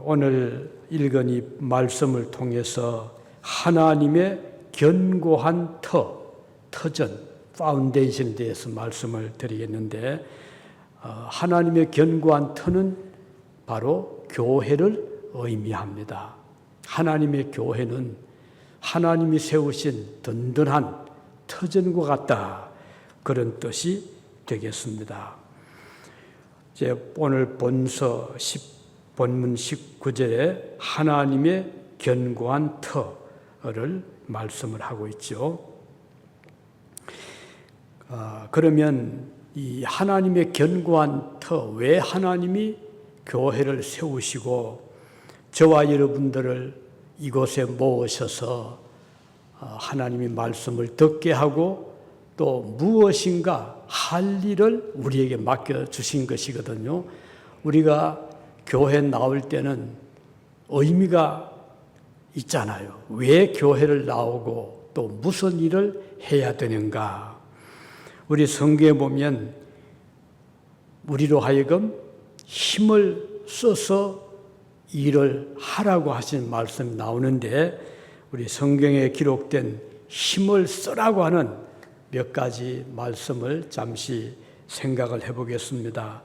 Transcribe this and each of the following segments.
오늘 읽은 이 말씀을 통해서 하나님의 견고한 터전, 파운데이션에 대해서 말씀을 드리겠는데, 하나님의 견고한 터는 바로 교회를 의미합니다. 하나님의 교회는 하나님이 세우신 든든한 터전과 같다, 그런 뜻이 되겠습니다. 이제 오늘 본문 19절에 하나님의 견고한 터를 말씀을 하고 있죠. 그러면 이 하나님의 견고한 터, 왜 하나님이 교회를 세우시고 저와 여러분들을 이곳에 모으셔서 하나님의 말씀을 듣게 하고 또 무엇인가 할 일을 우리에게 맡겨주신 것이거든요. 우리가 교회 나올 때는 의미가 있잖아요. 왜 교회를 나오고 또 무슨 일을 해야 되는가. 우리 성경에 보면 우리로 하여금 힘을 써서 일을 하라고 하신 말씀이 나오는데, 우리 성경에 기록된 힘을 쓰라고 하는 몇 가지 말씀을 잠시 생각을 해보겠습니다.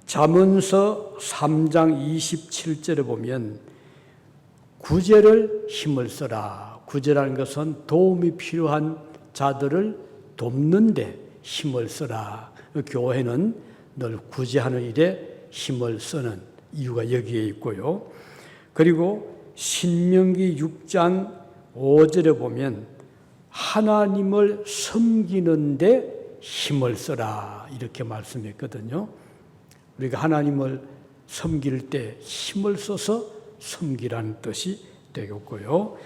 잠언서 3장 27절에 보면 구제를 힘을 써라. 구제라는 것은 도움이 필요한 자들을 돕는데 힘을 써라. 교회는 늘 구제하는 일에 힘을 쓰는 이유가 여기에 있고요. 그리고 신명기 6장 5절에 보면 하나님을 섬기는데 힘을 써라, 이렇게 말씀했거든요. 우리가 하나님을 섬길 때 힘을 써서 섬기라는 뜻이 되겠고요.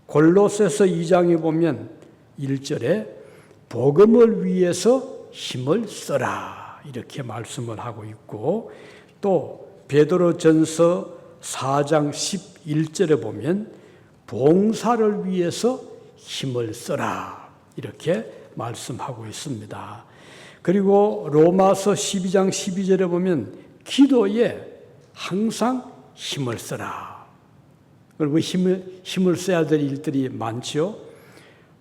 골로새서 2장에 보면 1절에 복음을 위해서 힘을 써라, 이렇게 말씀을 하고 있고, 또 베드로전서 4장 11절에 보면 봉사를 위해서 힘을 써라, 이렇게 말씀하고 있습니다. 그리고 로마서 12장 12절에 보면 기도에 항상 힘을 써라. 그리고 힘을 써야 될 일들이 많죠.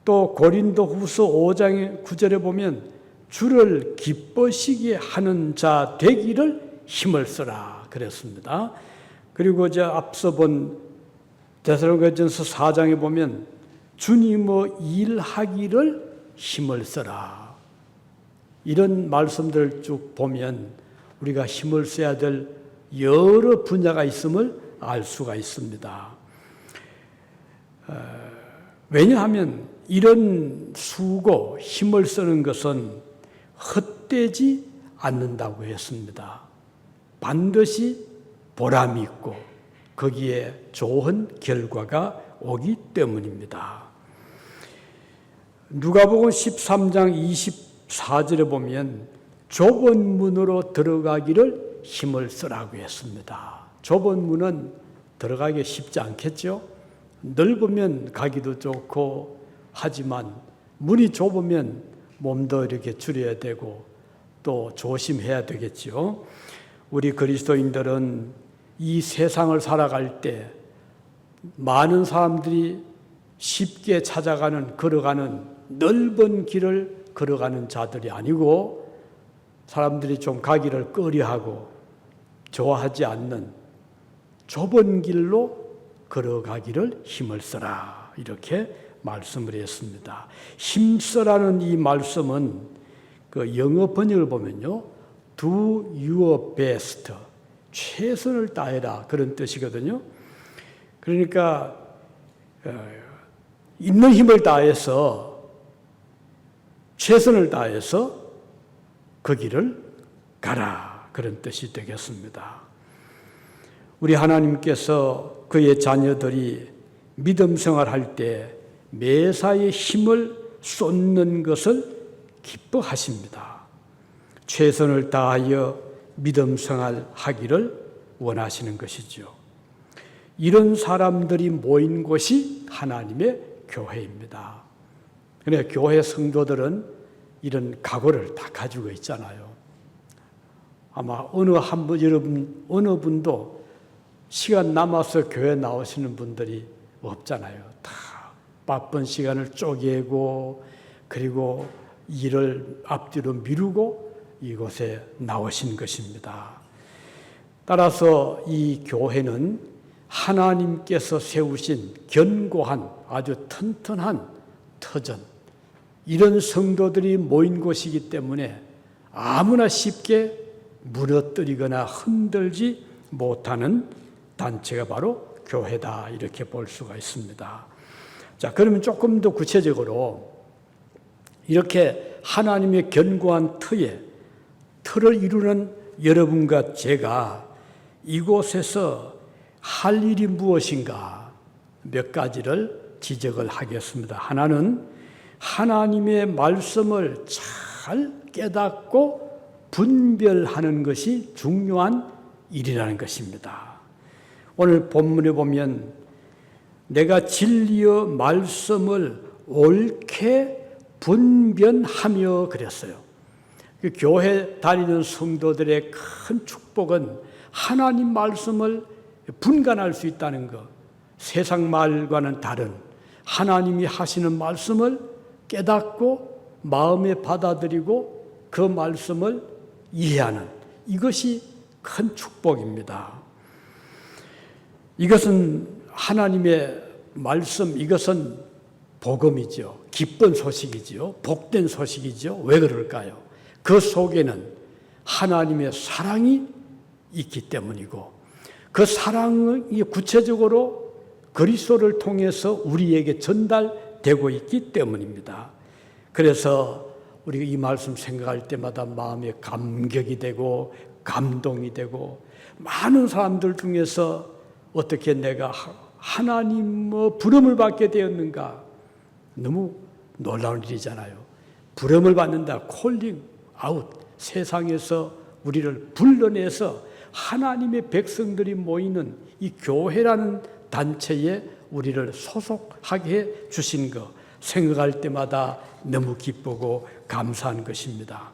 또 고린도후서 5장 9절에 보면 주를 기뻐시게 하는 자 되기를 힘을 써라 그랬습니다. 그리고 앞서 본 데살로니가전서 4장에 보면 주님의 일하기를 힘을 써라. 이런 말씀들을 쭉 보면 우리가 힘을 써야 될 여러 분야가 있음을 알 수가 있습니다. 왜냐하면 이런 수고, 힘을 쓰는 것은 헛되지 않는다고 했습니다. 반드시 보람이 있고 거기에 좋은 결과가 오기 때문입니다. 누가복음 13장 24절에 보면 좁은 문으로 들어가기를 힘을 쓰라고 했습니다. 좁은 문은 들어가기 쉽지 않겠죠? 넓으면 가기도 좋고 하지만 문이 좁으면 몸도 이렇게 줄여야 되고 또 조심해야 되겠죠. 우리 그리스도인들은 이 세상을 살아갈 때 많은 사람들이 쉽게 찾아가는, 걸어가는 넓은 길을 걸어가는 자들이 아니고 사람들이 좀 가기를 꺼려하고 좋아하지 않는 좁은 길로 걸어가기를 힘을 써라, 이렇게 말씀을 했습니다. 힘써라는 이 말씀은 그 영어 번역을 보면요, do your best, 최선을 다해라, 그런 뜻이거든요. 그러니까 있는 힘을 다해서, 최선을 다해서 그 길을 가라, 그런 뜻이 되겠습니다. 우리 하나님께서 그의 자녀들이 믿음 생활할 때 매사에 힘을 쏟는 것을 기뻐하십니다. 최선을 다하여 믿음 생활하기를 원하시는 것이죠. 이런 사람들이 모인 곳이 하나님의 교회입니다. 그래, 교회 성도들은 이런 각오를 다 가지고 있잖아요. 아마 어느 분도 시간 남아서 교회 나오시는 분들이 없잖아요. 다 바쁜 시간을 쪼개고 그리고 일을 앞뒤로 미루고 이곳에 나오신 것입니다. 따라서 이 교회는 하나님께서 세우신 견고한 아주 튼튼한 터전, 이런 성도들이 모인 곳이기 때문에 아무나 쉽게 무너뜨리거나 흔들지 못하는 단체가 바로 교회다, 이렇게 볼 수가 있습니다. 자, 그러면 조금 더 구체적으로 이렇게 하나님의 견고한 틀을 이루는 여러분과 제가 이곳에서 할 일이 무엇인가 몇 가지를 지적을 하겠습니다. 하나는 하나님의 말씀을 잘 깨닫고 분별하는 것이 중요한 일이라는 것입니다. 오늘 본문에 보면 내가 진리의 말씀을 옳게 분별하며 그랬어요. 그 교회 다니는 성도들의 큰 축복은 하나님 말씀을 분간할 수 있다는 것, 세상 말과는 다른 하나님이 하시는 말씀을 깨닫고 마음에 받아들이고 그 말씀을 이해하는, 이것이 큰 축복입니다. 이것은 하나님의 말씀, 이것은 복음이죠. 기쁜 소식이죠. 복된 소식이죠. 왜 그럴까요? 그 속에는 하나님의 사랑이 있기 때문이고, 그 사랑이 구체적으로 그리스도를 통해서 우리에게 전달되고 있기 때문입니다. 그래서 우리가 이 말씀 생각할 때마다 마음에 감격이 되고 감동이 되고, 많은 사람들 중에서 어떻게 내가 하나님의 부름을 받게 되었는가, 너무 놀라운 일이잖아요. 부름을 받는다, 콜링 아웃, 세상에서 우리를 불러내서 하나님의 백성들이 모이는 이 교회라는 단체에 우리를 소속하게 해 주신 것, 생각할 때마다 너무 기쁘고 감사한 것입니다.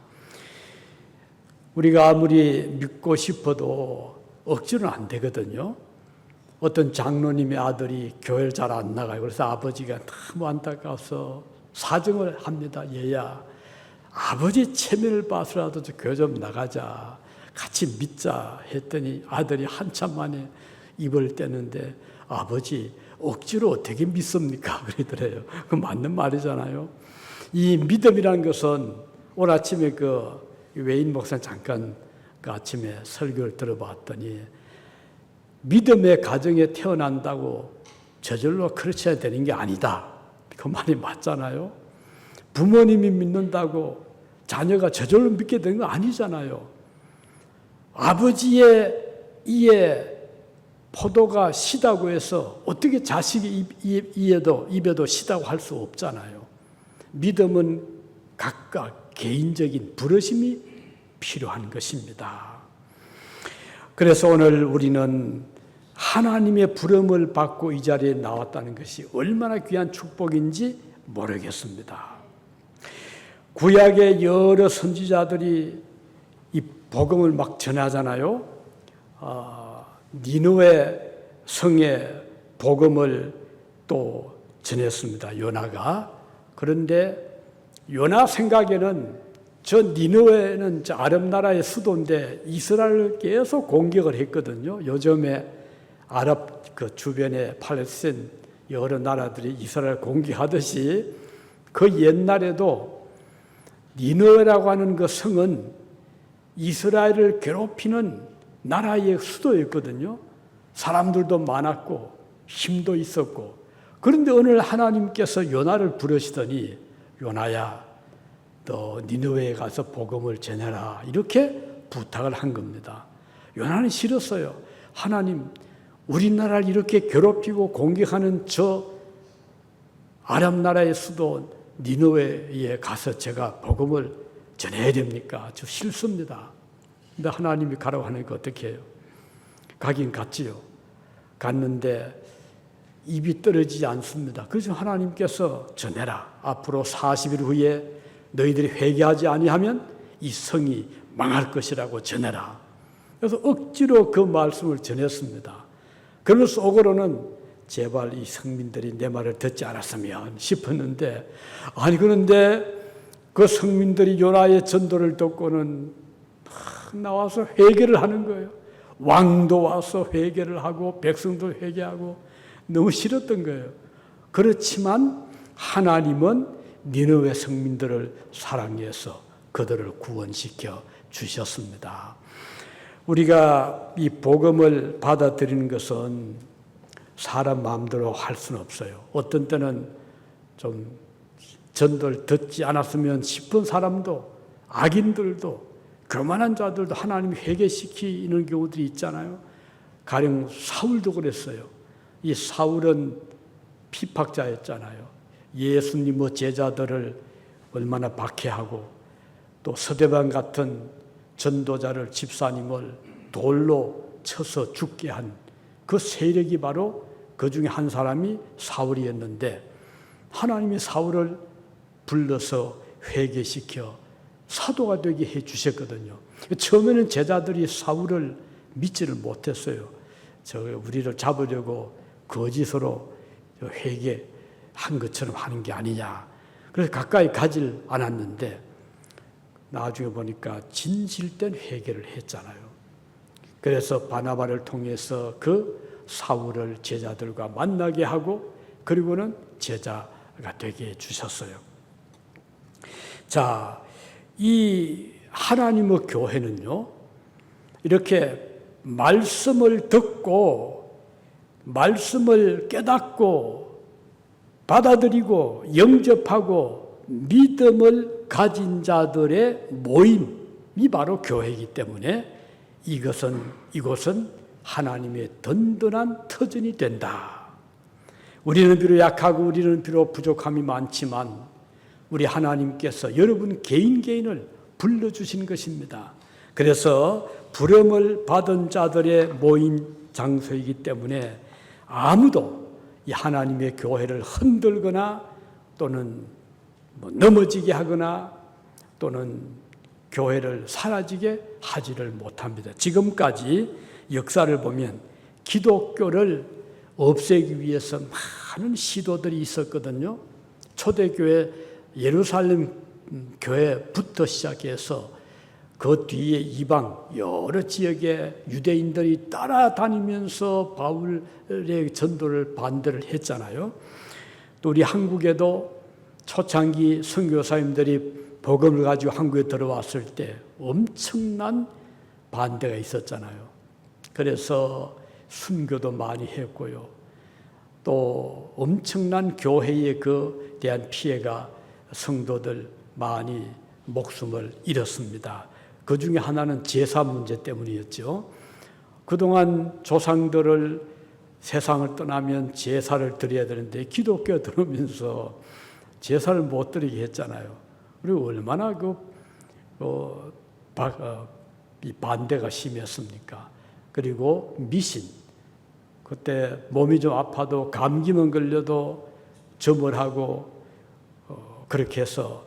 우리가 아무리 믿고 싶어도 억지로는 안 되거든요. 어떤 장로님의 아들이 교회를 잘 안 나가요. 그래서 아버지가 너무 안타까워서 사정을 합니다. 얘야, 아버지 체면을 봐서라도 교회 좀 나가자, 같이 믿자 했더니 아들이 한참 만에 입을 떼는데, 아버지 억지로 어떻게 믿습니까? 그러더래요. 그 맞는 말이잖아요. 이 믿음이라는 것은 오늘 아침에 그 외인 목사 잠깐 그 아침에 설교를 들어봤더니, 믿음의 가정에 태어난다고 저절로 그렇게 되는 게 아니다, 그 말이 맞잖아요. 부모님이 믿는다고 자녀가 저절로 믿게 되는 거 아니잖아요. 아버지의 이에 포도가 시다고 해서 어떻게 자식이 입에도 시다고 할 수 없잖아요. 믿음은 각각 개인적인 부르심이 필요한 것입니다. 그래서 오늘 우리는 하나님의 부름을 받고 이 자리에 나왔다는 것이 얼마나 귀한 축복인지 모르겠습니다. 구약의 여러 선지자들이 이 복음을 막 전하잖아요. 니느웨 성에 복음을 또 전했습니다, 요나가. 그런데 요나 생각에는 저 니느웨는 저 아랍 나라의 수도인데 이스라엘을 계속 공격을 했거든요. 요즘에 아랍 그 주변에 팔레스타인 여러 나라들이 이스라엘 공격하듯이, 그 옛날에도 니느웨라고 하는 그 성은 이스라엘을 괴롭히는 나라의 수도였거든요. 사람들도 많았고 힘도 있었고. 그런데 오늘 하나님께서 요나를 부르시더니, 요나야, 너 니느웨에 가서 복음을 전해라, 이렇게 부탁을 한 겁니다. 요나는 싫었어요. 하나님, 우리나라를 이렇게 괴롭히고 공격하는 저 아랍 나라의 수도 니느웨에 가서 제가 복음을 전해야 됩니까? 저 싫습니다. 근데 하나님이 가라고 하니까 어떻게 해요? 가긴 갔지요. 갔는데 입이 떨어지지 않습니다. 그래서 하나님께서 전해라. 앞으로 40일 후에 너희들이 회개하지 아니하면 이 성이 망할 것이라고 전해라. 그래서 억지로 그 말씀을 전했습니다. 그런 속으로는 제발 이 성민들이 내 말을 듣지 않았으면 싶었는데, 아니 그런데 그 성민들이 요나의 전도를 듣고는 나와서 회개를 하는 거예요. 왕도 와서 회개를 하고 백성도 회개하고 너무 싫었던 거예요. 그렇지만 하나님은 니느웨 성민들을 사랑해서 그들을 구원시켜 주셨습니다. 우리가 이 복음을 받아들이는 것은 사람 마음대로 할 수는 없어요. 어떤 때는 좀 전도를 듣지 않았으면 싶은 사람도, 악인들도, 교만한 자들도 하나님이 회개시키는 경우들이 있잖아요. 가령 사울도 그랬어요. 이 사울은 피박자였잖아요. 예수님의 제자들을 얼마나 박해하고, 또 서대반 같은 전도자를, 집사님을 돌로 쳐서 죽게 한 그 세력이 바로 그 중에 한 사람이 사울이었는데, 하나님이 사울을 불러서 회개시켜 사도가 되게 해 주셨거든요. 처음에는 제자들이 사울을 믿지를 못했어요. 우리를 잡으려고 거짓으로 회개한 것처럼 하는 게 아니냐. 그래서 가까이 가질 않았는데, 나중에 보니까 진실된 회개를 했잖아요. 그래서 바나바를 통해서 그 사울을 제자들과 만나게 하고, 그리고는 제자가 되게 해주셨어요. 자, 이 하나님의 교회는요, 이렇게 말씀을 듣고, 말씀을 깨닫고, 받아들이고, 영접하고, 믿음을 가진 자들의 모임이 바로 교회이기 때문에 이곳은 하나님의 든든한 터전이 된다. 우리는 비록 약하고 우리는 비록 부족함이 많지만 우리 하나님께서 여러분 개인을 불러주신 것입니다. 그래서 부름을 받은 자들의 모임 장소이기 때문에 아무도 이 하나님의 교회를 흔들거나 또는 넘어지게 하거나 또는 교회를 사라지게 하지를 못합니다. 지금까지 역사를 보면 기독교를 없애기 위해서 많은 시도들이 있었거든요. 초대교회 예루살렘 교회부터 시작해서 그 뒤에 이방 여러 지역의 유대인들이 따라다니면서 바울의 전도를 반대를 했잖아요. 또 우리 한국에도 초창기 선교사님들이 복음을 가지고 한국에 들어왔을 때 엄청난 반대가 있었잖아요. 그래서 순교도 많이 했고요. 또 엄청난 교회에 그 대한 피해가 성도들 많이 목숨을 잃었습니다. 그 중에 하나는 제사 문제 때문이었죠. 그동안 조상들을 세상을 떠나면 제사를 드려야 되는데 기독교 들어오면서 제사를 못 드리게 했잖아요. 그리고 얼마나 이 반대가 심했습니까? 그리고 미신. 그때 몸이 좀 아파도 감기만 걸려도 점을 하고 그렇게 해서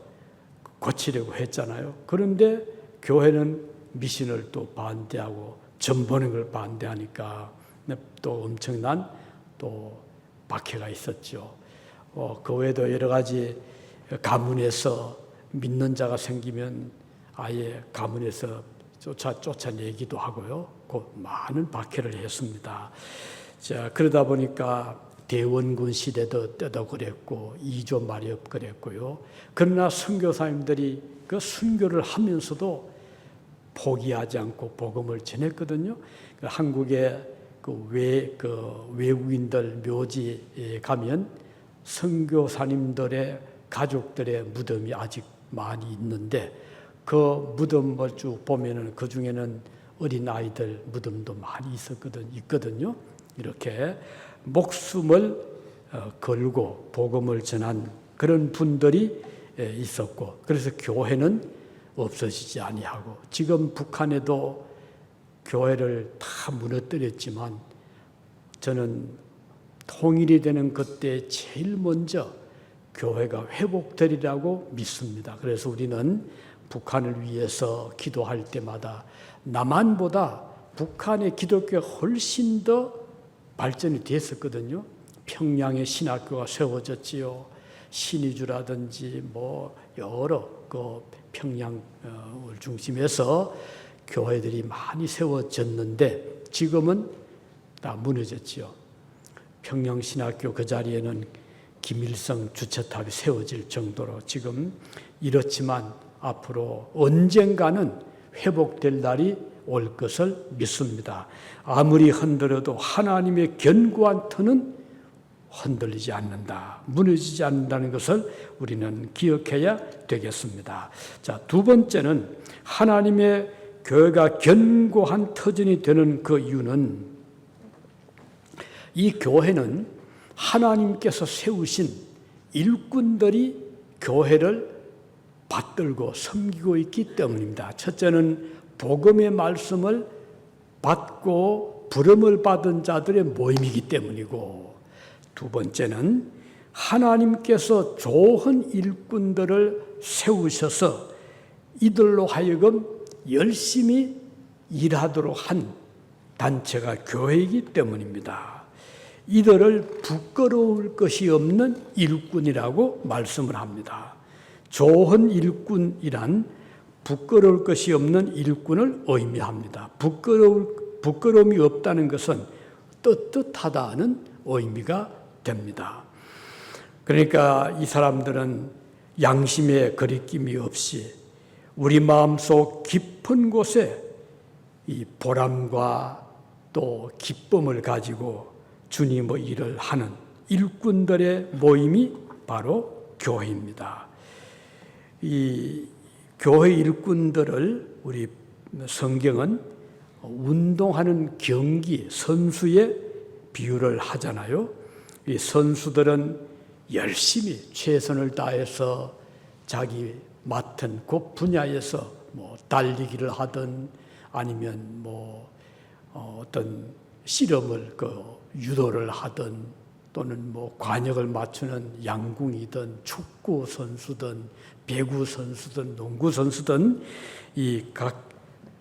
고치려고 했잖아요. 그런데 교회는 미신을 또 반대하고 점 보는 걸 반대하니까 또 엄청난 또 박해가 있었죠. 그 외에도 여러 가지 가문에서 믿는 자가 생기면 아예 가문에서 쫓아내기도 하고요. 그 많은 박해를 했습니다. 자, 그러다 보니까 대원군 시대도 때도 그랬고 이조 마렵 그랬고요. 그러나 선교사님들이 그 순교를 하면서도 포기하지 않고 복음을 전했거든요. 한국의 외국인들 묘지에 가면 선교사님들의 가족들의 무덤이 아직 많이 있는데 그 무덤을 쭉 보면은 그 중에는 어린 아이들 무덤도 많이 있거든요. 이렇게 목숨을 걸고 복음을 전한 그런 분들이 있었고, 그래서 교회는 없어지지 아니하고, 지금 북한에도 교회를 다 무너뜨렸지만 저는 통일이 되는 그때 제일 먼저 교회가 회복되리라고 믿습니다. 그래서 우리는 북한을 위해서 기도할 때마다 남한보다 북한의 기독교가 훨씬 더 발전이 됐었거든요. 평양에 신학교가 세워졌지요. 신의주라든지 뭐 여러 그 평양을 중심해서 교회들이 많이 세워졌는데 지금은 다 무너졌지요. 평양신학교 그 자리에는 김일성 주체탑이 세워질 정도로 지금 이렇지만 앞으로 언젠가는 회복될 날이 올 것을 믿습니다. 아무리 흔들어도 하나님의 견고한 터는 흔들리지 않는다. 무너지지 않는다는 것을 우리는 기억해야 되겠습니다. 자, 두 번째는 하나님의 교회가 견고한 터전이 되는 그 이유는 이 교회는 하나님께서 세우신 일꾼들이 교회를 받들고 섬기고 있기 때문입니다. 첫째는 복음의 말씀을 받고 부름을 받은 자들의 모임이기 때문이고, 두 번째는 하나님께서 좋은 일꾼들을 세우셔서 이들로 하여금 열심히 일하도록 한 단체가 교회이기 때문입니다. 이들을 부끄러울 것이 없는 일꾼이라고 말씀을 합니다. 좋은 일꾼이란 부끄러울 것이 없는 일꾼을 의미합니다. 부끄러움이 없다는 것은 떳떳하다는 의미가 됩니다. 그러니까 이 사람들은 양심의 거리낌이 없이 우리 마음속 깊은 곳에 이 보람과 또 기쁨을 가지고 주님의 일을 하는 일꾼들의 모임이 바로 교회입니다. 이 교회 일꾼들을 우리 성경은 운동하는 경기, 선수의 비유를 하잖아요. 이 선수들은 열심히 최선을 다해서 자기 맡은 그 분야에서 뭐 달리기를 하든 아니면 어떤 실험을 유도를 하든 또는 관역을 맞추는 양궁이든 축구 선수든 배구 선수든 농구 선수든 이 각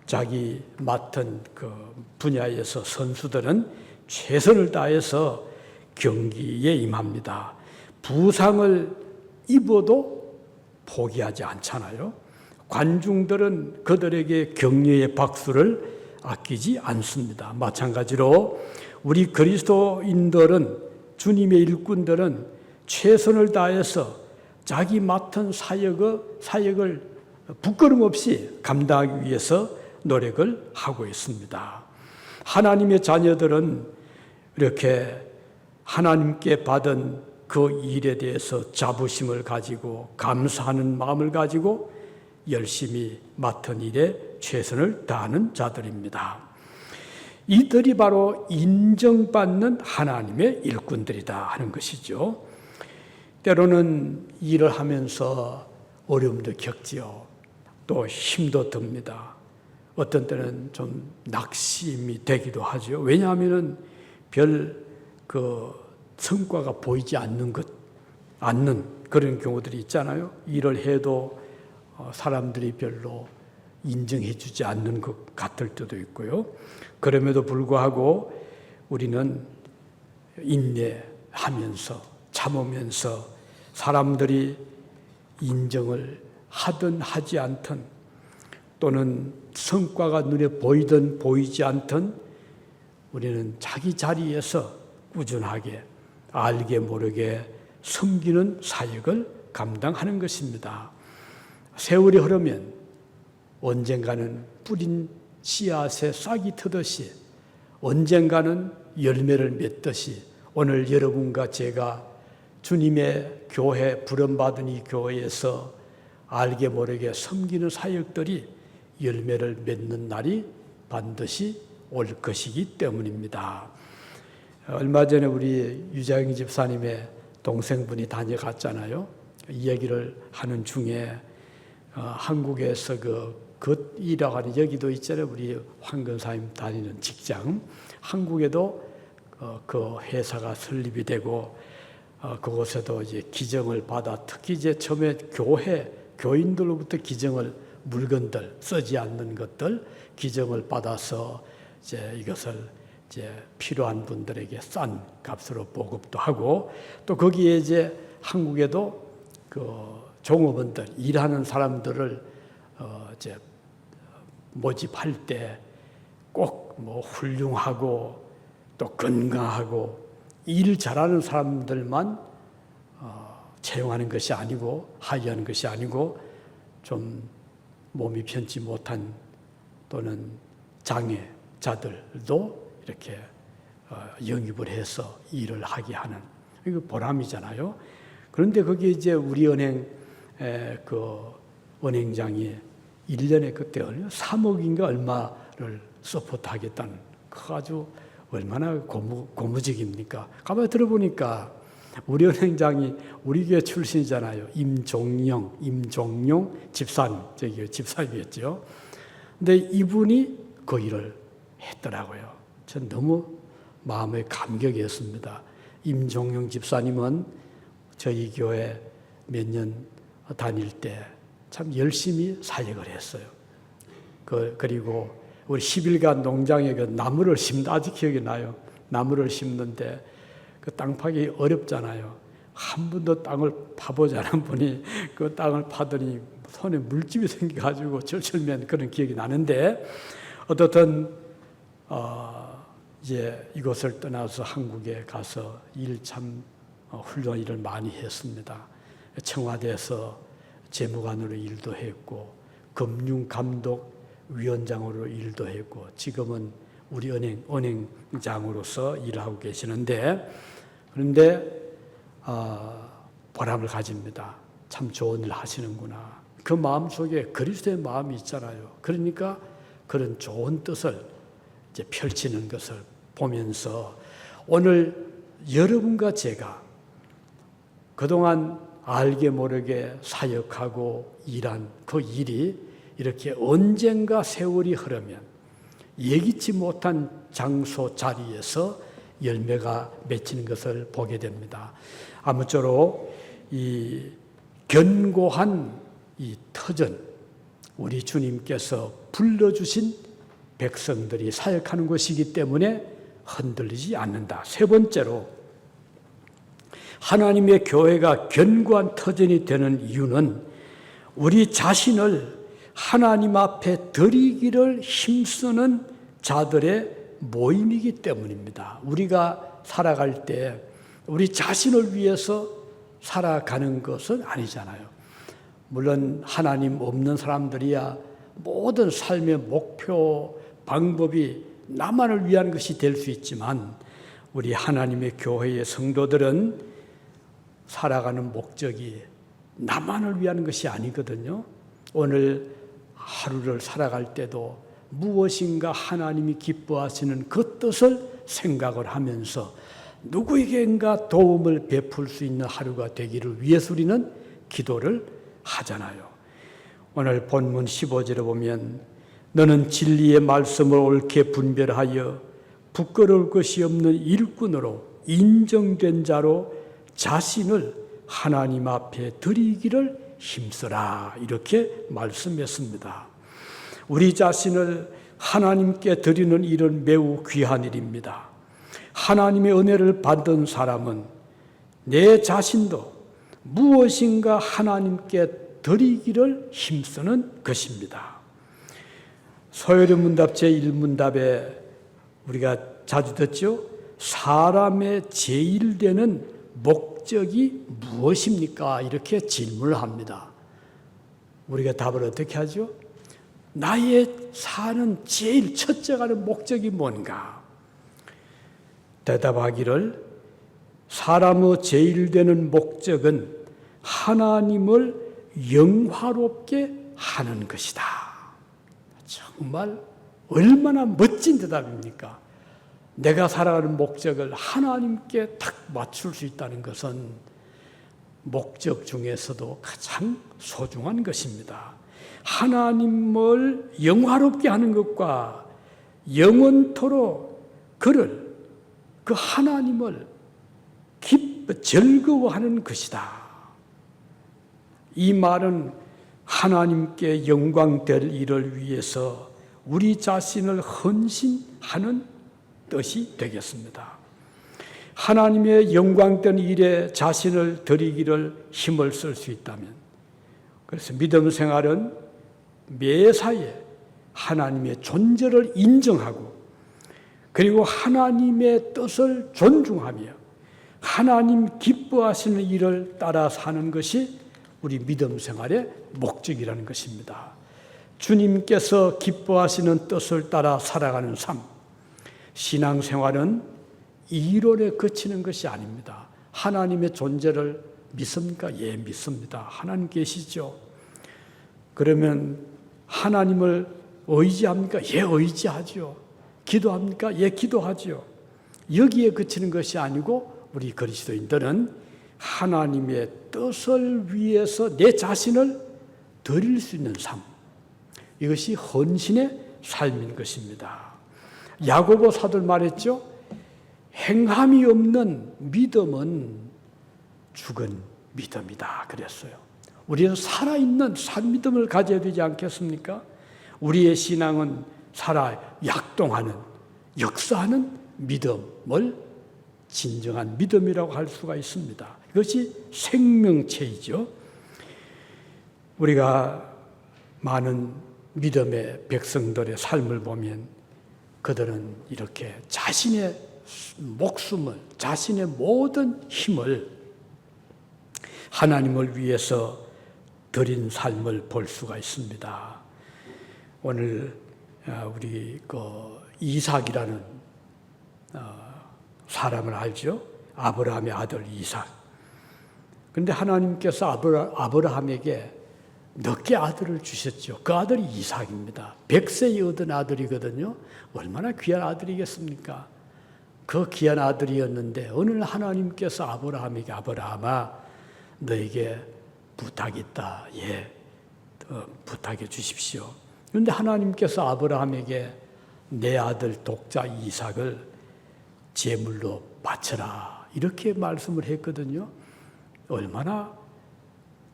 자기 맡은 그 분야에서 선수들은 최선을 다해서 경기에 임합니다. 부상을 입어도 포기하지 않잖아요. 관중들은 그들에게 격려의 박수를 아끼지 않습니다. 마찬가지로 우리 그리스도인들은, 주님의 일꾼들은 최선을 다해서 자기 맡은 사역을 부끄럼 없이 감당하기 위해서 노력을 하고 있습니다. 하나님의 자녀들은 이렇게 하나님께 받은 그 일에 대해서 자부심을 가지고 감사하는 마음을 가지고 열심히 맡은 일에 최선을 다하는 자들입니다. 이들이 바로 인정받는 하나님의 일꾼들이다 하는 것이죠. 때로는 일을 하면서 어려움도 겪지요. 또 힘도 듭니다. 어떤 때는 좀 낙심이 되기도 하죠. 왜냐하면 별 성과가 보이지 않는 그런 경우들이 있잖아요. 일을 해도 사람들이 별로 인정해 주지 않는 것 같을 때도 있고요. 그럼에도 불구하고 우리는 인내하면서 참으면서 사람들이 인정을 하든 하지 않든 또는 성과가 눈에 보이든 보이지 않든 우리는 자기 자리에서 꾸준하게 알게 모르게 섬기는 사역을 감당하는 것입니다. 세월이 흐르면 언젠가는 뿌린 씨앗에 싹이 트듯이 언젠가는 열매를 맺듯이 오늘 여러분과 제가 주님의 교회, 부름받은 이 교회에서 알게 모르게 섬기는 사역들이 열매를 맺는 날이 반드시 올 것이기 때문입니다. 얼마 전에 우리 유자영 집사님의 동생분이 다녀갔잖아요. 이 얘기를 하는 중에 한국에서 겉이라고 하는 여기도 있잖아요. 우리 황근사님 다니는 직장. 한국에도 그 회사가 설립이 되고 그곳에도 이제 기증을 받아 특히 이제 처음에 교인들로부터 물건들 쓰지 않는 것들 기증을 받아서 이제 이것을 이제 필요한 분들에게 싼 값으로 보급도 하고, 또 거기에 이제 한국에도 그 종업원들, 일하는 사람들을 이제 모집할 때 꼭 뭐 훌륭하고 또 건강하고 일 잘하는 사람들만 채용하는 것이 아니고, 하이하는 것이 아니고, 좀 몸이 편치 못한 또는 장애자들도 이렇게 영입을 해서 일을 하게 하는, 이거 보람이잖아요. 그런데 거기에 이제 우리 은행 그 은행장이 1년에 그때 3억인가 얼마를 서포트하겠다는, 그 아주 얼마나 고무적입니까? 가만히 들어보니까 우리 은행장이 우리 교회 출신이잖아요. 임종용 집사님, 집사님이었죠. 근데 이분이 그 일을 했더라고요. 전 너무 마음에 감격이었습니다. 임종용 집사님은 저희 교회 몇 년 다닐 때 참 열심히 사역을 했어요. 그리고 우리 10일간 농장에 그 나무를 심다, 아직 기억이 나요. 나무를 심는데 그 땅 파기 어렵잖아요. 한 번도 땅을 파보지 않은 분이 그 땅을 파더니 손에 물집이 생겨가지고 절철면 그런 기억이 나는데, 어떻든 이제 이곳을 떠나서 한국에 가서 참 훌륭한 일을 많이 했습니다. 청와대에서 재무관으로 일도 했고, 금융감독위원장으로 일도 했고, 지금은 우리 은행장으로서 일하고 계시는데, 그런데 보람을 가집니다. 참 좋은 일 하시는구나. 그 마음속에 그리스도의 마음이 있잖아요. 그러니까 그런 좋은 뜻을 이제 펼치는 것을 보면서, 오늘 여러분과 제가 그동안 알게 모르게 사역하고 일한 그 일이 이렇게 언젠가 세월이 흐르면 예기치 못한 장소 자리에서 열매가 맺히는 것을 보게 됩니다. 아무쪼록 이 견고한 이 터전, 우리 주님께서 불러주신 백성들이 사역하는 곳이기 때문에 흔들리지 않는다. 세 번째로, 하나님의 교회가 견고한 터전이 되는 이유는 우리 자신을 하나님 앞에 드리기를 힘쓰는 자들의 모임이기 때문입니다. 우리가 살아갈 때 우리 자신을 위해서 살아가는 것은 아니잖아요. 물론 하나님 없는 사람들이야 모든 삶의 목표, 방법이 나만을 위한 것이 될 수 있지만, 우리 하나님의 교회의 성도들은 살아가는 목적이 나만을 위한 것이 아니거든요. 오늘 하루를 살아갈 때도 무엇인가 하나님이 기뻐하시는 그 뜻을 생각을 하면서 누구에게인가 도움을 베풀 수 있는 하루가 되기를 위해서 우리는 기도를 하잖아요. 오늘 본문 15절에 보면, 너는 진리의 말씀을 옳게 분별하여 부끄러울 것이 없는 일꾼으로 인정된 자로 자신을 하나님 앞에 드리기를 힘쓰라, 이렇게 말씀했습니다. 우리 자신을 하나님께 드리는 일은 매우 귀한 일입니다. 하나님의 은혜를 받은 사람은 내 자신도 무엇인가 하나님께 드리기를 힘쓰는 것입니다. 소요리 문답 제1문답에 우리가 자주 듣죠. 사람의 제일 되는 목적이 무엇입니까? 이렇게 질문을 합니다. 우리가 답을 어떻게 하죠? 나의 사는 제일 첫째 가는 목적이 뭔가? 대답하기를, 사람의 제일 되는 목적은 하나님을 영화롭게 하는 것이다. 정말 얼마나 멋진 대답입니까? 내가 살아가는 목적을 하나님께 딱 맞출 수 있다는 것은 목적 중에서도 가장 소중한 것입니다. 하나님을 영화롭게 하는 것과 영원토록 그 하나님을 즐거워하는 것이다. 이 말은 하나님께 영광 될 일을 위해서 우리 자신을 헌신하는 뜻이 되겠습니다. 하나님의 영광된 일에 자신을 드리기를 힘을 쓸 수 있다면, 그래서 믿음 생활은 매사에 하나님의 존재를 인정하고 그리고 하나님의 뜻을 존중하며 하나님 기뻐하시는 일을 따라 사는 것이 우리 믿음 생활의 목적이라는 것입니다. 주님께서 기뻐하시는 뜻을 따라 살아가는 삶, 신앙생활은 이론에 그치는 것이 아닙니다. 하나님의 존재를 믿습니까? 예, 믿습니다. 하나님 계시죠. 그러면 하나님을 의지합니까? 예, 의지하죠. 기도합니까? 예, 기도하죠. 여기에 그치는 것이 아니고 우리 그리스도인들은 하나님의 뜻을 위해서 내 자신을 드릴 수 있는 삶, 이것이 헌신의 삶인 것입니다. 야고보 사도는 말했죠. 행함이 없는 믿음은 죽은 믿음이다 그랬어요. 우리는 살아있는 산믿음을 가져야 되지 않겠습니까? 우리의 신앙은 살아 약동하는, 역사하는 믿음을 진정한 믿음이라고 할 수가 있습니다. 이것이 생명체이죠. 우리가 많은 믿음의 백성들의 삶을 보면 그들은 이렇게 자신의 목숨을, 자신의 모든 힘을 하나님을 위해서 드린 삶을 볼 수가 있습니다. 오늘 우리 이삭이라는 사람을 알죠? 아브라함의 아들 이삭. 그런데 하나님께서 아브라함에게 몇 개 아들을 주셨죠. 그 아들이 이삭입니다. 100세에 얻은 아들이거든요. 얼마나 귀한 아들이겠습니까? 그 귀한 아들이었는데 어느 날 하나님께서 아브라함에게 아브라함아 너에게 부탁이 있다. 예, 부탁해 주십시오. 그런데 하나님께서 아브라함에게 내 아들 독자 이삭을 제물로 바쳐라 이렇게 말씀을 했거든요. 얼마나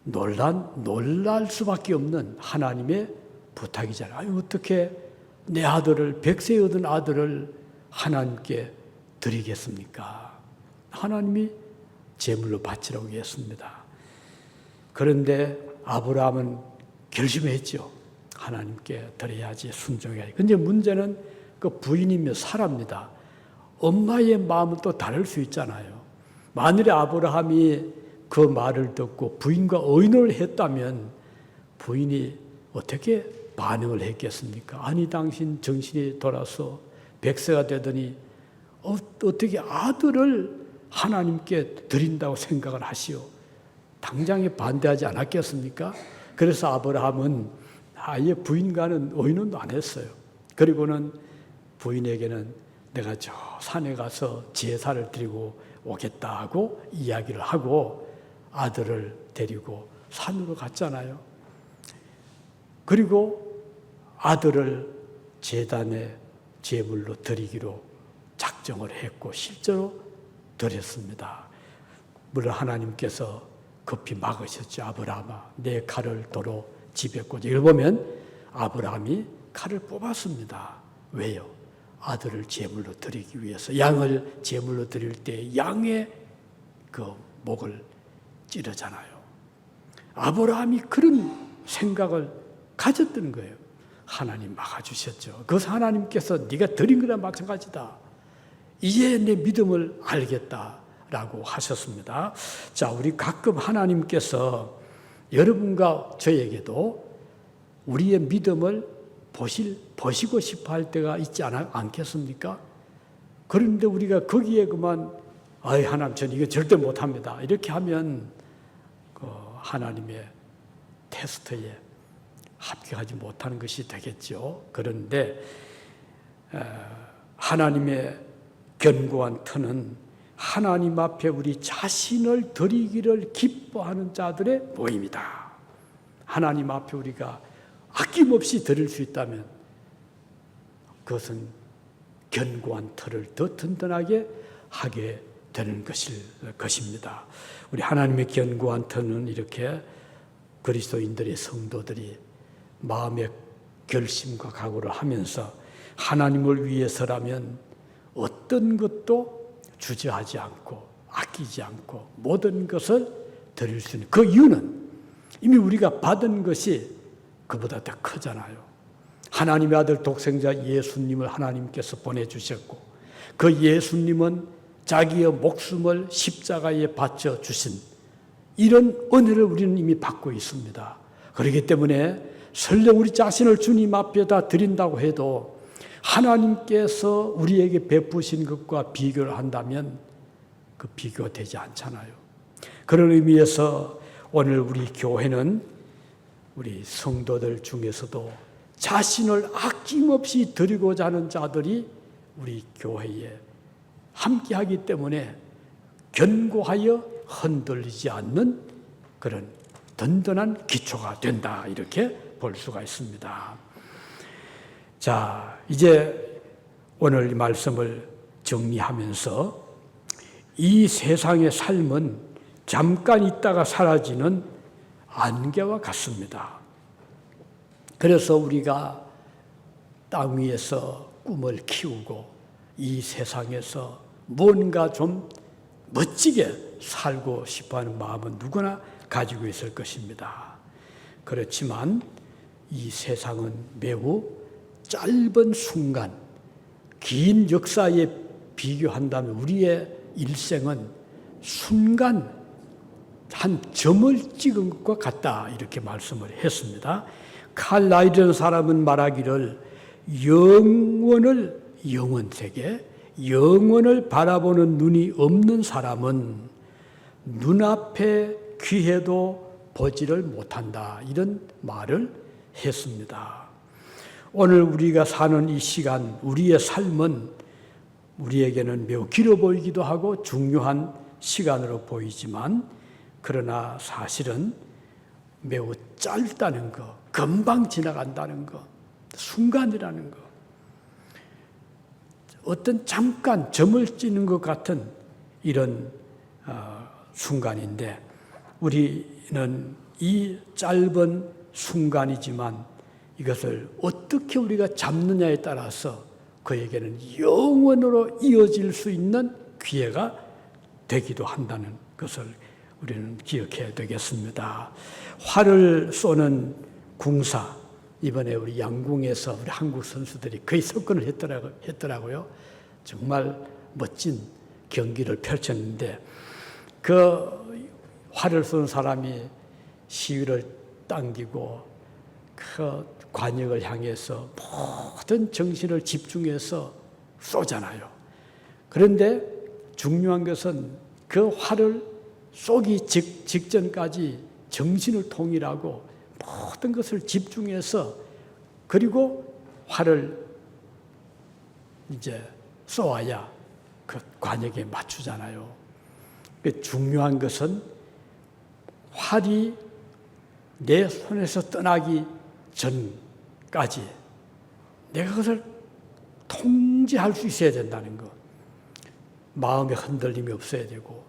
놀랄 수밖에 없는 하나님의 부탁이잖아요. 아니, 어떻게 내 아들을 100세에 얻은 아들을 하나님께 드리겠습니까? 하나님이 제물로 바치라고 했습니다. 그런데 아브라함은 결심했죠. 하나님께 드려야지, 순종해야지. 근데 문제는 그 부인이며 사람입니다. 엄마의 마음은 또 다를 수 있잖아요. 만일에 아브라함이 그 말을 듣고 부인과 의논을 했다면 부인이 어떻게 반응을 했겠습니까? 아니, 당신 정신이 돌아서 100세가 되더니 어떻게 아들을 하나님께 드린다고 생각을 하시오? 당장에 반대하지 않았겠습니까? 그래서 아브라함은 아예 부인과는 의논도 안 했어요. 그리고는 부인에게는 내가 저 산에 가서 제사를 드리고 오겠다 하고 이야기를 하고 아들을 데리고 산으로 갔잖아요. 그리고 아들을 제단에 제물로 드리기로 작정을 했고 실제로 드렸습니다. 물론 하나님께서 급히 막으셨죠. 아브라함아, 내 칼을 도로 집에 꽂아. 이걸 보면 아브라함이 칼을 뽑았습니다. 왜요? 아들을 제물로 드리기 위해서. 양을 제물로 드릴 때 양의 그 목을 찌르잖아요. 아브라함이 그런 생각을 가졌던 거예요. 하나님 막아주셨죠. 그것은 하나님께서 네가 드린 거나 마찬가지다. 이제 내 믿음을 알겠다라고 하셨습니다. 자, 우리 가끔 하나님께서 여러분과 저에게도 우리의 믿음을 보시고 싶어 할 때가 있지 않겠습니까? 그런데 우리가 거기에 그만 아이 하나님 전 이거 절대 못합니다. 이렇게 하면 그 하나님의 테스트에 합격하지 못하는 것이 되겠죠. 그런데 하나님의 견고한 터는 하나님 앞에 우리 자신을 드리기를 기뻐하는 자들의 모임이다. 하나님 앞에 우리가 아낌없이 드릴 수 있다면 그것은 견고한 터를 더 든든하게 하게 되는 것입니다. 우리 하나님의 견고한 터는 이렇게 그리스도인들의 성도들이 마음의 결심과 각오를 하면서 하나님을 위해서라면 어떤 것도 주저하지 않고 아끼지 않고 모든 것을 드릴 수 있는 그 이유는 이미 우리가 받은 것이 그보다 더 크잖아요. 하나님의 아들 독생자 예수님을 하나님께서 보내주셨고 그 예수님은 자기의 목숨을 십자가에 바쳐 주신 이런 은혜를 우리는 이미 받고 있습니다. 그렇기 때문에 설령 우리 자신을 주님 앞에다 드린다고 해도 하나님께서 우리에게 베푸신 것과 비교를 한다면 그 비교가 되지 않잖아요. 그런 의미에서 오늘 우리 교회는 우리 성도들 중에서도 자신을 아낌없이 드리고자 하는 자들이 우리 교회에 함께하기 때문에 견고하여 흔들리지 않는 그런 든든한 기초가 된다, 이렇게 볼 수가 있습니다. 자, 이제 오늘 이 말씀을 정리하면서 이 세상의 삶은 잠깐 있다가 사라지는 안개와 같습니다. 그래서 우리가 땅 위에서 꿈을 키우고 이 세상에서 뭔가 좀 멋지게 살고 싶어하는 마음은 누구나 가지고 있을 것입니다. 그렇지만 이 세상은 매우 짧은 순간, 긴 역사에 비교한다면 우리의 일생은 순간 한 점을 찍은 것과 같다, 이렇게 말씀을 했습니다. 칼 라이트라는 사람은 말하기를 영원 세계, 영원을 바라보는 눈이 없는 사람은 눈앞에 귀해도 보지를 못한다, 이런 말을 했습니다. 오늘 우리가 사는 이 시간, 우리의 삶은 우리에게는 매우 길어 보이기도 하고 중요한 시간으로 보이지만 그러나 사실은 매우 짧다는 거, 금방 지나간다는 거, 순간이라는 거, 어떤 잠깐 점을 찍는 것 같은 이런 순간인데 우리는 이 짧은 순간이지만 이것을 어떻게 우리가 잡느냐에 따라서 그에게는 영원으로 이어질 수 있는 기회가 되기도 한다는 것을 우리는 기억해야 되겠습니다. 활을 쏘는 궁사, 이번에 우리 양궁에서 우리 한국 선수들이 거의 석권을 했더라고요. 정말 멋진 경기를 펼쳤는데 그 활을 쏘는 사람이 시위를 당기고 그 관역을 향해서 모든 정신을 집중해서 쏘잖아요. 그런데 중요한 것은 그 활을 쏘기 직전까지 정신을 통일하고 모든 것을 집중해서 그리고 활을 이제 쏘아야 그 관역에 맞추잖아요. 중요한 것은 활이 내 손에서 떠나기 전까지 내가 그것을 통제할 수 있어야 된다는 것. 마음의 흔들림이 없어야 되고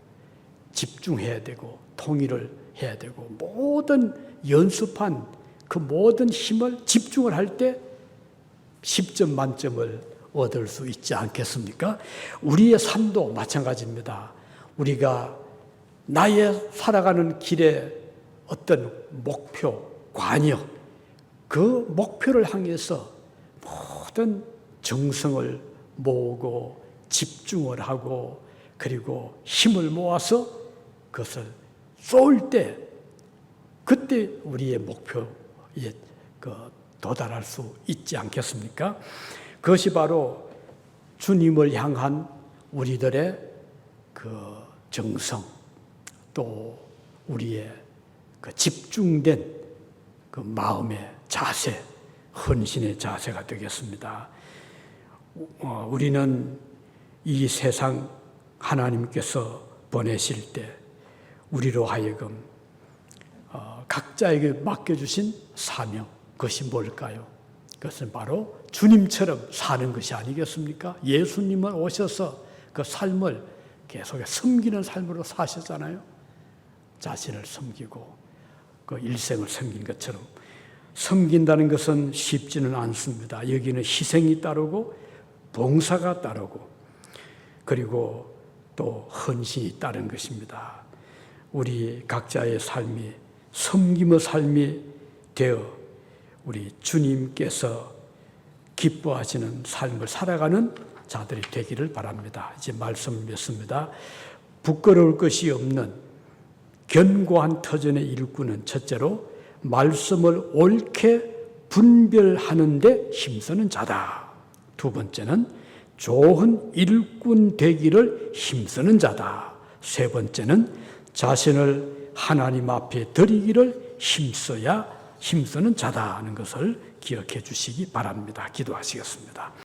집중해야 되고 통일을 해야 되고 모든 연습한 그 모든 힘을 집중을 할 때 10점 만점을 얻을 수 있지 않겠습니까? 우리의 삶도 마찬가지입니다. 우리가 나의 살아가는 길에 어떤 목표, 관역, 그 목표를 향해서 모든 정성을 모으고 집중을 하고 그리고 힘을 모아서 그것을 쏠 때 그때 우리의 목표에 도달할 수 있지 않겠습니까? 그것이 바로 주님을 향한 우리들의 그 정성 또 우리의 그 집중된 그 마음의 자세, 헌신의 자세가 되겠습니다. 우리는 이 세상 하나님께서 보내실 때 우리로 하여금 각자에게 맡겨주신 사명, 그것이 뭘까요? 그것은 바로 주님처럼 사는 것이 아니겠습니까? 예수님은 오셔서 그 삶을 계속 섬기는 삶으로 사셨잖아요. 자신을 섬기고 그 일생을 섬긴 것처럼 섬긴다는 것은 쉽지는 않습니다. 여기는 희생이 따르고 봉사가 따르고 그리고 또 헌신이 따른 것입니다. 우리 각자의 삶이 섬김의 삶이 되어 우리 주님께서 기뻐하시는 삶을 살아가는 자들이 되기를 바랍니다. 이제 말씀을 맺습니다. 부끄러울 것이 없는 견고한 터전의 일꾼은 첫째로 말씀을 옳게 분별하는 데 힘쓰는 자다. 두 번째는 좋은 일꾼 되기를 힘쓰는 자다. 세 번째는 자신을 하나님 앞에 드리기를 힘쓰는 자다 하는 것을 기억해 주시기 바랍니다. 기도하시겠습니다.